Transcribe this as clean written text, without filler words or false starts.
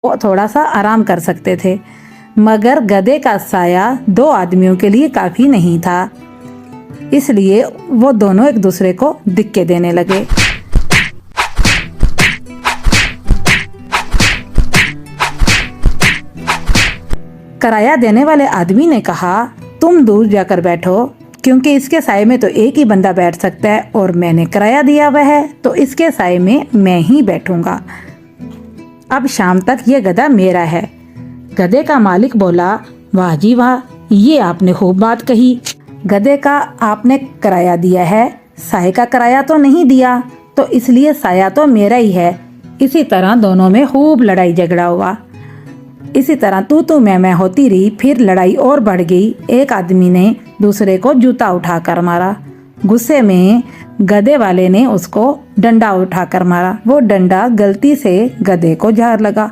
वो थोड़ा सा आराम कर सकते थे, मगर गधे का साया 2 आदमियों के लिए काफी नहीं था। इसलिए वो दोनों एक दूसरे को धिक्के देने लगे। किराया देने वाले आदमी ने कहा, तुम दूर जाकर बैठो, क्योंकि इसके साए में तो एक ही बंदा बैठ सकता है और मैंने किराया दिया हुआ है, तो इसके साए में मैं ही बैठूंगा। अब शाम तक ये गधा मेरा है। गधे का मालिक बोला, वाह जी वाह, ये आपने खूब बात कही। गधे का आपने किराया दिया है, साए का किराया तो नहीं दिया, तो इसलिए साया तो मेरा ही है। इसी तरह दोनों में खूब लड़ाई झगड़ा हुआ। इसी तरह तू मैं होती रही। फिर लड़ाई और बढ़ गई। एक आदमी ने दूसरे को जूता उठाकर मारा। गुस्से में गधे वाले ने उसको डंडा उठाकर मारा। वो डंडा गलती से गधे को झाड़ लगा।